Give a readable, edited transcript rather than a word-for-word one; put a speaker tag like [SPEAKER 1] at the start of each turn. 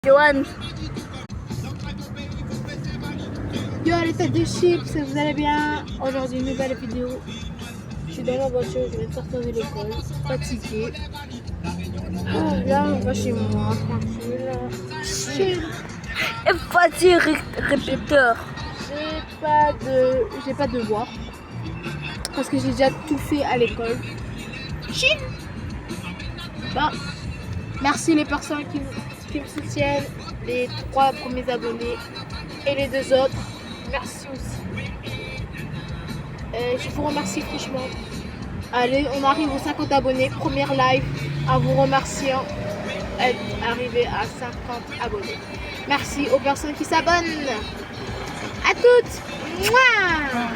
[SPEAKER 1] Johan.
[SPEAKER 2] Yo les têtes de chips, vous allez bien? Aujourd'hui une nouvelle vidéo. Je suis dans ma voiture, je viens de sortir de l'école, fatiguée. Là on va chez moi, tranquille. Chill.
[SPEAKER 1] Fatih répéteur.
[SPEAKER 2] J'ai pas de devoir parce que j'ai déjà tout fait à l'école. Chill. Bah, merci les personnes qui me soutiennent, les 3 premiers abonnés et les 2 autres. Merci aussi. Je vous remercie franchement. Allez, on arrive aux 50 abonnés. Première live en vous remerciant d'être arrivé à 50 abonnés. Merci aux personnes qui s'abonnent. À toutes. Mouah.